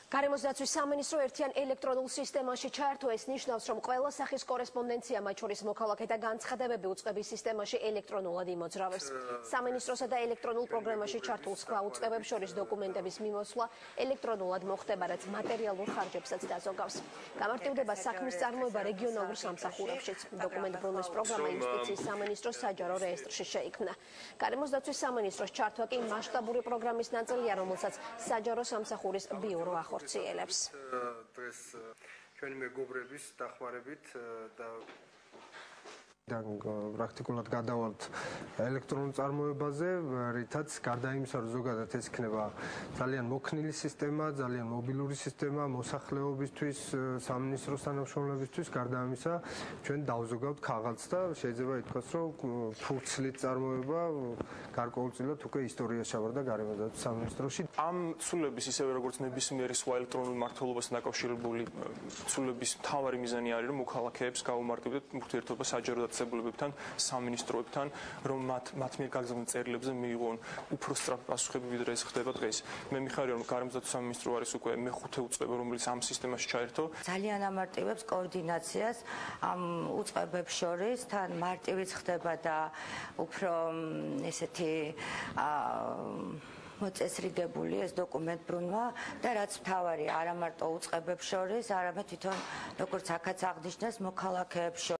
გარემოს დაცვის სამინისტრო ერთიან ელექტრონულ სისტემაში ჩაერთო. ეს ნიშნავს, რომ ყველა სახის კორესპონდენცია, მათ შორის მოქალაქეთა განცხადებები უწყების სისტემაში ელექტრონულად იმოძრავებს. სამინისტროსა და ელექტრონულ პროგრამაში ჩართულ სხვა უწყებებს შორის დოკუმენტების მიმოსვლა ელექტრონულად მოხდება, რაც მატერიალურ ხარჯებსაც დაზოგავს. გამარტივდება საქმის წარმოება რეგიონალურ სამსახურებშიც. დოკუმენტბრუნვის პროგრამა იუსტიციის სამინისტროს საჯარო რეესტრში შეიქმნა. გარემოს დაცვის სამინისტროს ჩართვა კი მასშტაბური პროგრამის ნაწილია, რომელსაც საჯარო სამსახურის ბიურო ახორციელებს. დღეს ჩვენი მეგობრების დახმარებით და პრაქტიკულად გადავალთ ელექტრონულ წარმოებაზე, რითაც გარდა იმისა, რომ ზოგადად ეს იქნება ძალიან მოქნილი სისტემა, ძალიან მობილური სისტემა მოსახლეობისთვის, სამინისტროს თანამშრომლებისთვის, გარდა ამისა, ჩვენ დავზოგავთ ქაღალდს და შეიძლება ითქვას, რომ ფურცლით წარმოება გარკვეულწილად უკვე ისტორიაში ჩავარდა გარემოს დაცვის სამინისტროში. ამ ცვლილების ისევე როგორც ნებისმიერი სხვა ელექტრონული მმართველობასთან დაკავშირებული ცვლილების მთავარი მიზანი არის, რომ მოქალაქეებს გაუმარტივდეთ ურთიერთობა საჯარო დაწესებულებებთან, სამინისტროებთან, რომ მათ მიერ გაგზავნილ წერილებზე მიიღონ უფრო სწრაფი პასუხები, ვიდრე ეს ხდება დღეს. მე მიხარია, რომ გარემოს დაცვის სამინისტრო არის უკვე მეხუთე უწყება, რომელიც ამ სისტემაში ჩაერთო. ძალიან ამარტივებს კოორდინაციას ამ უწყებებს შორის, თან მარტივიც ხდება და უფრო ესეთი მოწესრიგებული ეს დოკუმენტბრუნვა და რაც მთავარია, არა მარტო უწყებებს შორის, არამედ თვითონ როგორც აქაც აღნიშნეს, მოქალაქეებს შორის.